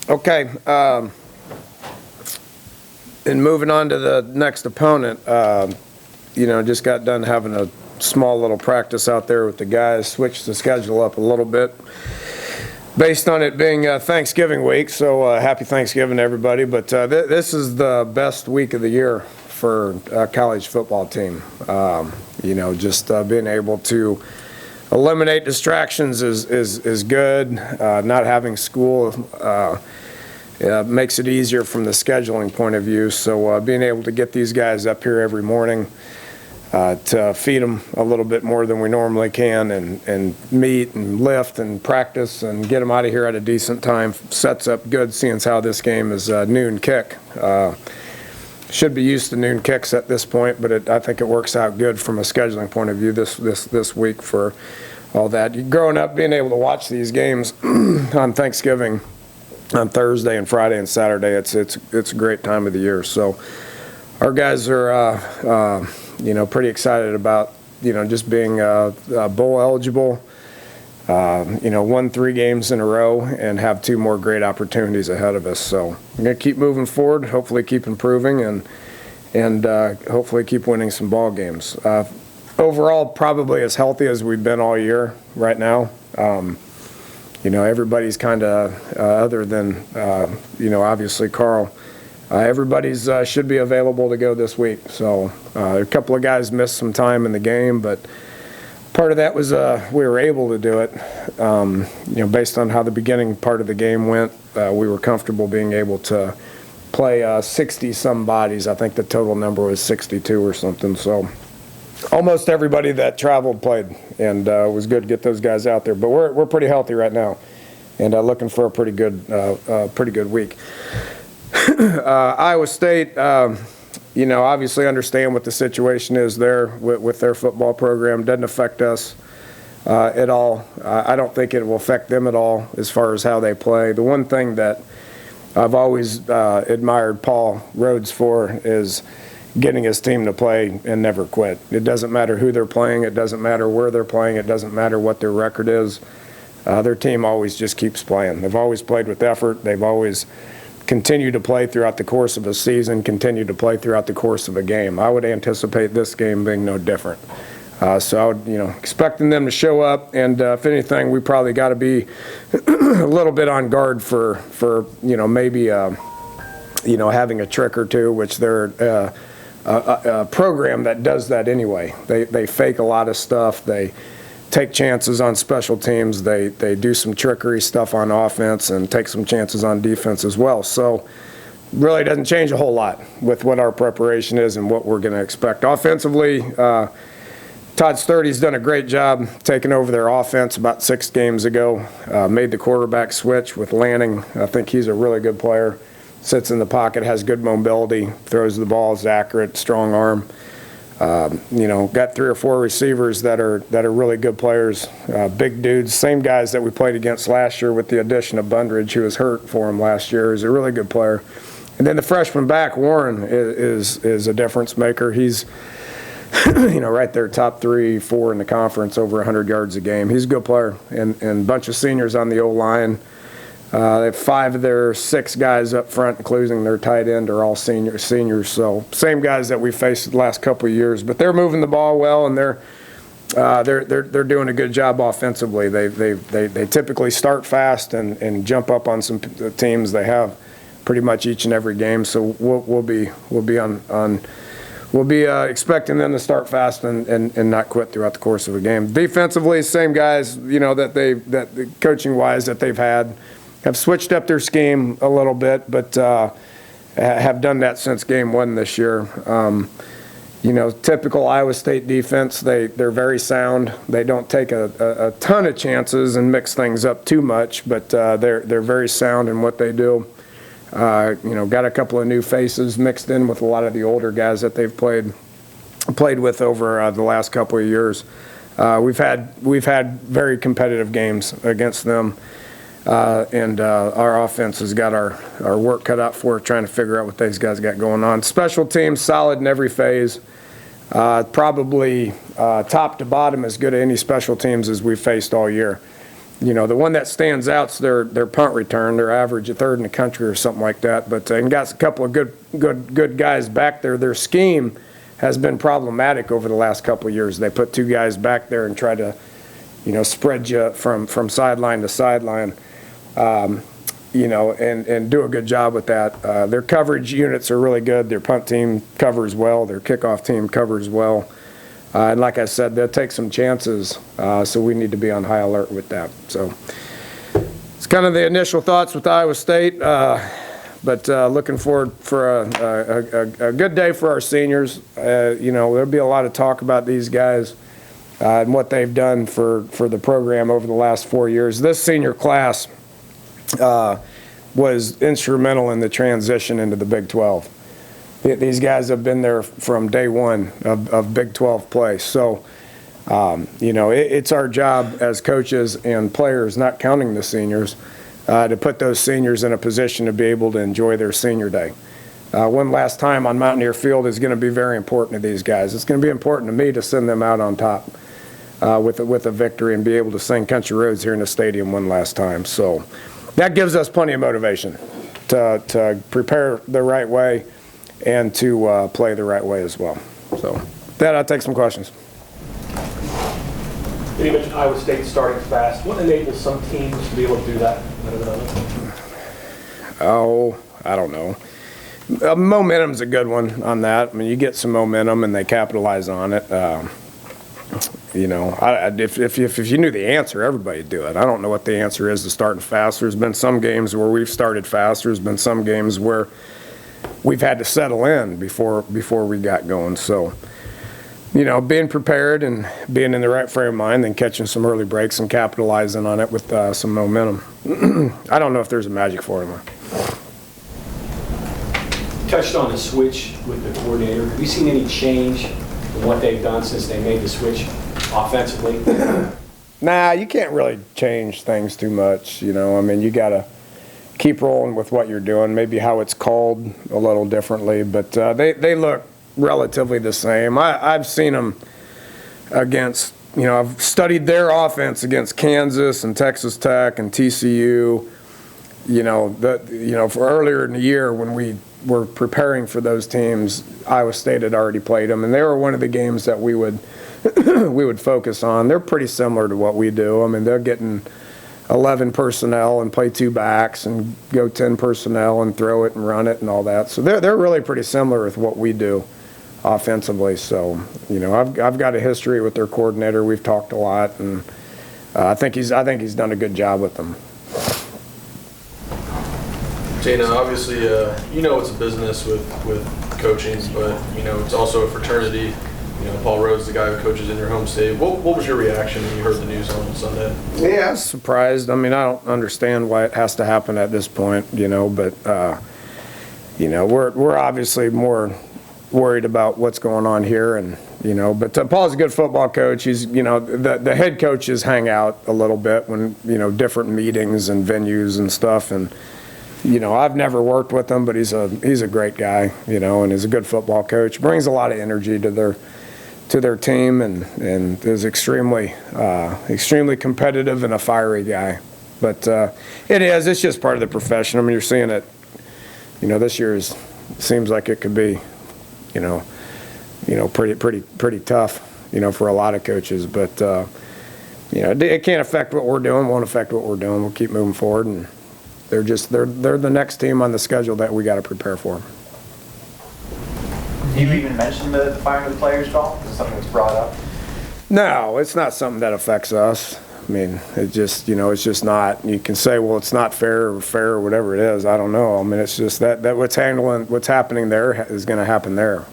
Okay. And moving on to the next opponent, just got done having a small little practice out there with the guys, switched the schedule up a little bit based on it being Thanksgiving week. So happy Thanksgiving to everybody. But this is the best week of the year for a college football team. Just being able to eliminate distractions is good. Not having school makes it easier from the scheduling point of view. So being able to get these guys up here every morning to feed them a little bit more than we normally can and meet and lift and practice and get them out of here at a decent time sets up good, seeing as how this game is noon kick. Should be used to noon kicks at this point, but I think it works out good from a scheduling point of view this week for all that. Growing up, being able to watch these games on Thanksgiving, on Thursday and Friday and Saturday, it's a great time of the year. So our guys are pretty excited about just being bowl eligible. Won 3 games in a row and have 2 more great opportunities ahead of us. So we're going to keep moving forward, hopefully keep improving, and hopefully keep winning some ball games. Overall, probably as healthy as we've been all year right now. Everybody's kind of, other than, obviously Carl, everybody's should be available to go this week. So a couple of guys missed some time in the game, but part of that was we were able to do it. Based on how the beginning part of the game went, we were comfortable being able to play 60-some bodies. I think the total number was 62 or something. So almost everybody that traveled played, and it was good to get those guys out there. But we're pretty healthy right now, and looking for a pretty good week. Iowa State. Obviously understand what the situation is there with their football program. Doesn't affect us at all. I don't think it will affect them at all as far as how they play. The one thing that I've always admired Paul Rhodes for is getting his team to play and never quit. It doesn't matter who they're playing. It doesn't matter where they're playing. It doesn't matter what their record is. Their team always just keeps playing. They've always played with effort. They've always continue to play throughout the course of a season, continue to play throughout the course of a game. I would anticipate this game being no different. So I would, expecting them to show up, and if anything, we probably got to be a little bit on guard for maybe having a trick or two, which they're a program that does that anyway. They fake a lot of stuff. They take chances on special teams. They do some trickery stuff on offense and take some chances on defense as well. So really doesn't change a whole lot with what our preparation is and what we're going to expect. Offensively, Todd Sturdy's done a great job taking over their offense about 6 games ago. Made the quarterback switch with Lanning. I think he's a really good player. Sits in the pocket, has good mobility, throws the ball, is accurate, strong arm. Got 3 or 4 receivers that are really good players, big dudes, same guys that we played against last year with the addition of Bundridge, who was hurt for him last year. He's a really good player. And then the freshman back, Warren, is a difference maker. He's, right there, top 3, 4 in the conference, over 100 yards a game. He's a good player, and a bunch of seniors on the O-line. They have 5 of their 6 guys up front, including their tight end, are all seniors. So same guys that we faced the last couple of years. But they're moving the ball well, and they're doing a good job offensively. They typically start fast and jump up on some teams. They have pretty much each and every game. So we'll be expecting them to start fast and not quit throughout the course of a game. Defensively, same guys, that coaching wise that they've had. Have switched up their scheme a little bit, but have done that since game 1 this year. Typical Iowa State defense, they're very sound. They don't take a ton of chances and mix things up too much, but they're very sound in what they do. Got a couple of new faces mixed in with a lot of the older guys that they've played with over the last couple of years. We've had very competitive games against them. And our offense has got our work cut out for it, trying to figure out what these guys got going on. Special teams, solid in every phase. Probably top to bottom as good at any special teams as we've faced all year. The one that stands out is their punt return. They're average a third in the country or something like that. But and got a couple of good guys back there. Their scheme has been problematic over the last couple of years. They put 2 guys back there and try to, spread you from sideline to sideline, and do a good job with that. Their coverage units are really good. Their punt team covers well. Their kickoff team covers well. And like I said, they'll take some chances, so we need to be on high alert with that. So it's kind of the initial thoughts with Iowa State, but looking forward for a good day for our seniors. There'll be a lot of talk about these guys and what they've done for the program over the last 4 years. This senior class was instrumental in the transition into the Big 12. These guys have been there from day one of Big 12 play. So, it's our job as coaches and players, not counting the seniors, to put those seniors in a position to be able to enjoy their senior day. One last time on Mountaineer Field is going to be very important to these guys. It's going to be important to me to send them out on top with a victory and be able to sing Country Roads here in the stadium one last time. So that gives us plenty of motivation to prepare the right way and to play the right way as well. So with that, I'll take some questions. You mentioned Iowa State starting fast. What enables some teams to be able to do that better than others? Oh, I don't know. Momentum's a good one on that. I mean, you get some momentum and they capitalize on it. If you knew the answer, everybody'd do it. I don't know what the answer is to starting fast. There's been some games where we've started fast. There's been some games where we've had to settle in before we got going. So, being prepared and being in the right frame of mind and catching some early breaks and capitalizing on it with some momentum. I don't know if there's a magic formula. You touched on the switch with the coordinator. Have you seen any change in what they've done since they made the switch offensively? Nah, you can't really change things too much. You got to keep rolling with what you're doing. Maybe how it's called a little differently, but they look relatively the same. I've seen them against, I've studied their offense against Kansas and Texas Tech and TCU. For earlier in the year when we were preparing for those teams, Iowa State had already played them, and they were one of the games that we would focus on. They're pretty similar to what we do. I mean, they're getting 11 personnel and play 2 backs and go 10 personnel and throw it and run it and all that. So they're really pretty similar with what we do offensively. So, I've got a history with their coordinator. We've talked a lot, and I think he's done a good job with them. Dana, obviously, it's a business with coaching, but, it's also a fraternity. Paul Rhodes, the guy who coaches in your home state. What was your reaction when you heard the news on Sunday? Yeah, I was surprised. I mean, I don't understand why it has to happen at this point, but, we're obviously more worried about what's going on here. And, but Paul's a good football coach. He's, the head coaches hang out a little bit when, different meetings and venues and stuff. And, I've never worked with him, but he's a great guy, and he's a good football coach. Brings a lot of energy to their team and is extremely competitive and a fiery guy. But it's just part of the profession. I mean, you're seeing it, this year seems like it could be, pretty tough, for a lot of coaches. But, it can't affect what we're doing, won't affect what we're doing. We'll keep moving forward, and they're the next team on the schedule that we got to prepare for. Do you even mention the firing of the players at all? Is it something that's brought up? No, it's not something that affects us. I mean, it's just not. You can say, well, it's not fair or whatever it is. I don't know. I mean, it's just that what's happening there is going to happen there.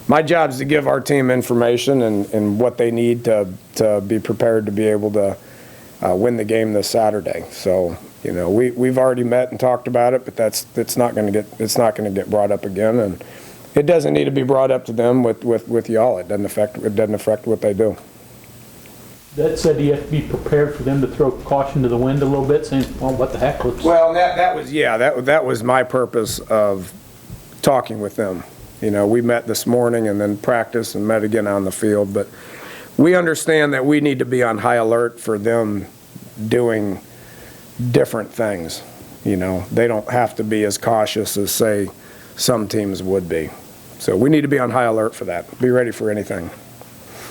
My job is to give our team information and what they need to be prepared to be able to win the game this Saturday. So, we've already met and talked about it, but it's not going to get brought up again, and it doesn't need to be brought up to them with y'all. It doesn't affect what they do. That said, you have to be prepared for them to throw caution to the wind a little bit, saying, well, what the heck? Well, that was my purpose of talking with them. We met this morning and then practiced and met again on the field, but we understand that we need to be on high alert for them doing different things. They don't have to be as cautious as, say, some teams would be. So we need to be on high alert for that. Be ready for anything.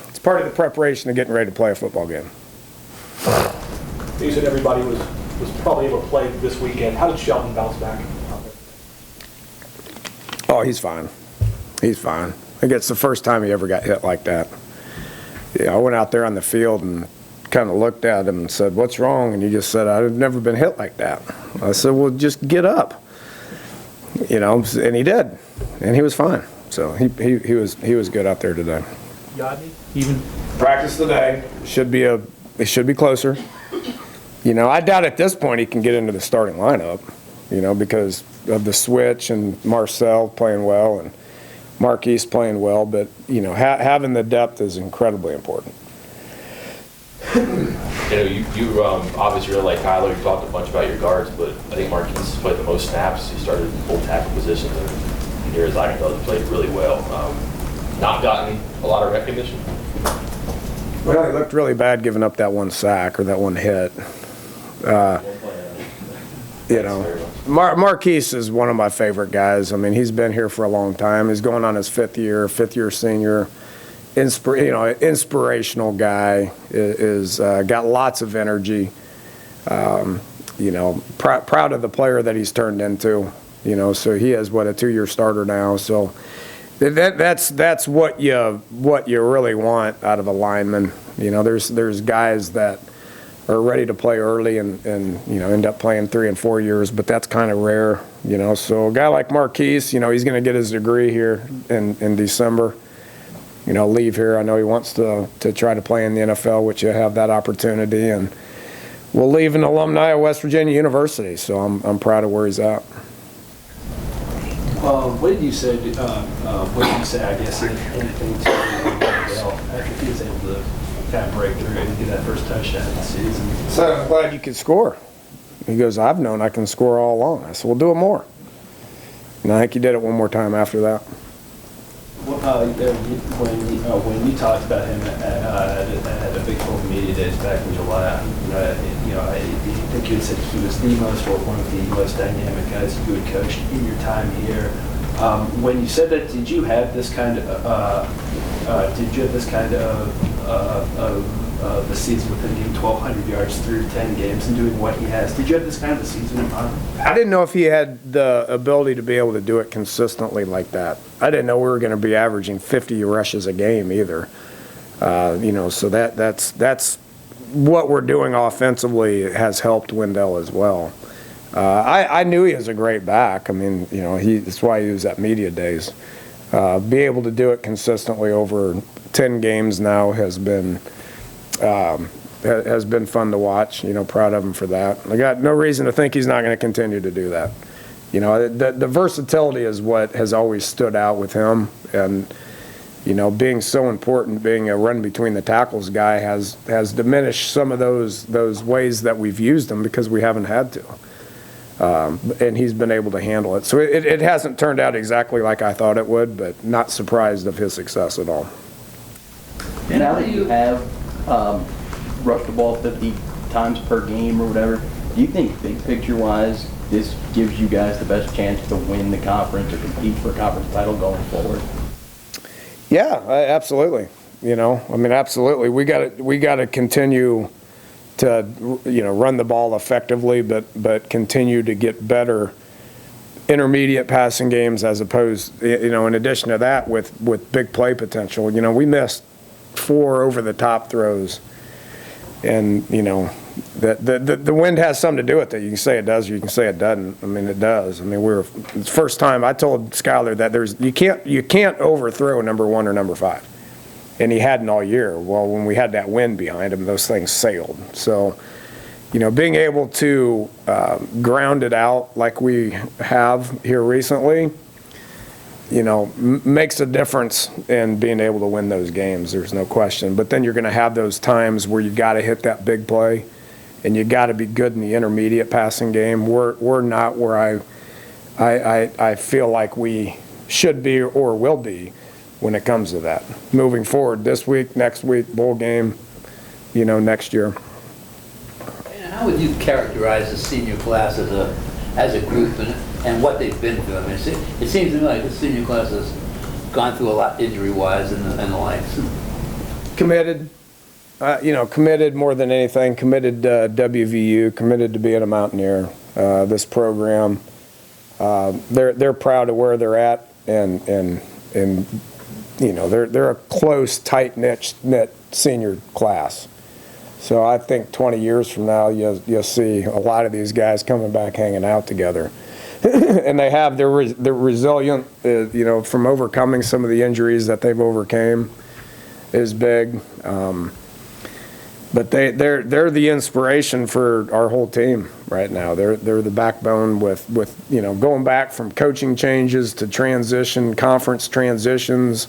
It's part of the preparation of getting ready to play a football game. You said everybody was probably able to play this weekend. How did Shelton bounce back? Oh, he's fine. He's fine. I think it's the first time he ever got hit like that. I went out there on the field and kind of looked at him and said, "What's wrong?" And he just said, "I've never been hit like that." I said, "Well, just get up." And he did, and he was fine. So he was good out there today. Yodney, even? Practice today. It should be closer. I doubt at this point he can get into the starting lineup, because of the switch and Marcel playing well and Marquise playing well. But, having the depth is incredibly important. You obviously really like Tyler. You talked a bunch about your guards, but I think Marquise has played the most snaps. He started in full tackle positions, and near as I can tell, he played really well. Not gotten a lot of recognition. Well, he looked really bad giving up that one sack or that one hit. Marquise is one of my favorite guys. I mean, he's been here for a long time. He's going on his fifth year senior. Inspirational guy. Is got lots of energy. Proud of the player that he's turned into. So he is a 2-year starter now. So that's what you really want out of a lineman. There's guys that are ready to play early and end up playing 3 and 4 years, but that's kind of rare. So a guy like Marquise, he's going to get his degree here in December. Leave here. I know he wants to try to play in the NFL, which you have that opportunity, and we'll leave an alumni of West Virginia University. So I'm proud of where he's at. What did you say? I guess anything to after he was able to kind of break through and get that first touchdown of the season? So I'm glad you could score. He goes, "I've known I can score all along." I said, "We'll do it more." And I think he did it one more time after that. When you talked about him at a Big 12 media days back in July, I think you had said he was one of the most dynamic guys you had coached in your time here. When you said that, did you have this kind of the season with him getting 1,200 yards through 10 games and doing what he has? Did you have this kind of a season in mind? I didn't know if he had the ability to be able to do it consistently like that. I didn't know we were going to be averaging 50 rushes a game either. So that's what we're doing offensively has helped Wendell as well. I knew he was a great back. I mean, that's why he was at media days. Be able to do it consistently over 10 games now has been fun to watch. Proud of him for that. I got no reason to think he's not going to continue to do that. The versatility is what has always stood out with him, and being so important, being a run between the tackles guy has diminished some of those ways that we've used him because we haven't had to. And he's been able to handle it. So it hasn't turned out exactly like I thought it would, but not surprised of his success at all. Now that you have rushed the ball 50 times per game or whatever, do you think big picture-wise this gives you guys the best chance to win the conference or compete for a conference title going forward? Yeah, absolutely. Absolutely. We got to continue to run the ball effectively, but continue to get better intermediate passing games as opposed, in addition to that with big play potential. We missed 4 over-the-top throws, and the wind has something to do with it. You can say it does, or you can say it doesn't. I mean, it does. I mean, it's the first time I told Skyler that you can't overthrow number 1 or number 5, and he hadn't all year. Well, when we had that wind behind him, those things sailed. So, being able to ground it out like we have here recently, makes a difference in being able to win those games. There's no question. But then you're going to have those times where you got to hit that big play, and you got to be good in the intermediate passing game. We're not where I feel like we should be or will be when it comes to that. Moving forward this week, next week, bowl game, next year. How would you characterize the senior class as a group and what they've been through? I mean, it seems to me like the senior class has gone through a lot injury-wise and the likes. Committed, committed more than anything, committed to WVU, committed to being a Mountaineer. This program, they're proud of where they're at, and they're a close, tight-knit senior class. So I think 20 years from now, you'll see a lot of these guys coming back hanging out together. And they're resilient, from overcoming some of the injuries that they've overcame is big. But they're the inspiration for our whole team right now. They're the backbone with going back from coaching changes to conference transitions,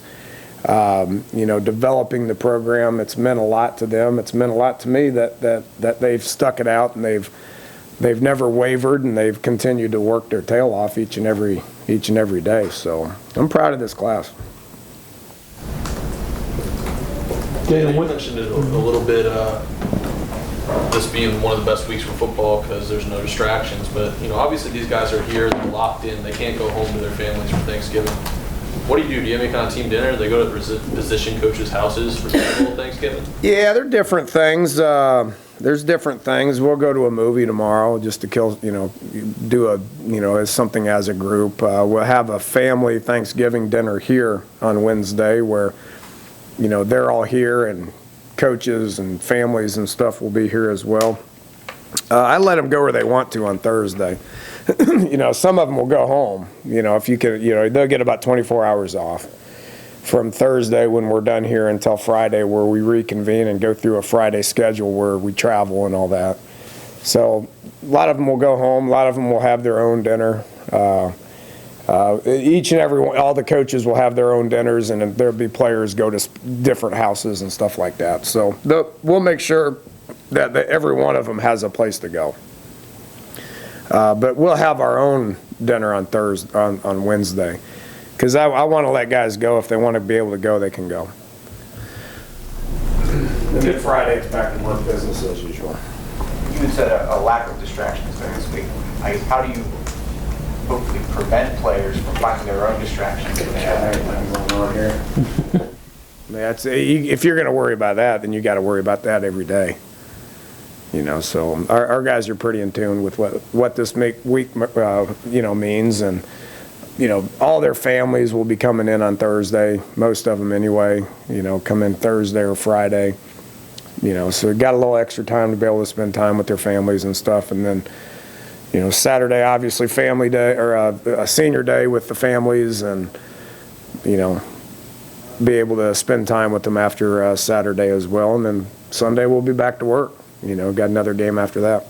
developing the program. It's meant a lot to them. It's meant a lot to me that they've stuck it out and they've never wavered, and they've continued to work their tail off each and every day. So I'm proud of this class. Dana, you mentioned it a little bit, this being one of the best weeks for football because there's no distractions. But, obviously these guys are here, they're locked in, they can't go home to their families for Thanksgiving. What do? Do you have any kind of team dinner? They go to the position coaches' houses for Thanksgiving? Yeah, they're different things. There's different things. We'll go to a movie tomorrow just to do as something as a group. We'll have a family Thanksgiving dinner here on Wednesday where they're all here, and coaches and families and stuff will be here as well. I let them go where they want to on Thursday. Some of them will go home. If you can, they'll get about 24 hours off from Thursday when we're done here until Friday, where we reconvene and go through a Friday schedule where we travel and all that. So a lot of them will go home. A lot of them will have their own dinner. Each and every one, all the coaches will have their own dinners, and there'll be players go to different houses and stuff like that. So we'll make sure that every one of them has a place to go. But we'll have our own dinner on Wednesday, because I want to let guys go. If they want to be able to go, they can go. And then Friday, it's back to work business as usual. You had said a lack of distractions during this week. I guess, how do you hopefully prevent players from finding their own distractions? If you're going to worry about that, then you got to worry about that every day. So our guys are pretty in tune with what this week means, and all their families will be coming in on Thursday, most of them anyway. Come in Thursday or Friday. So we got a little extra time to be able to spend time with their families and stuff, and then. Saturday, obviously, family day or a senior day with the families, and, be able to spend time with them after Saturday as well. And then Sunday we'll be back to work. Got another game after that.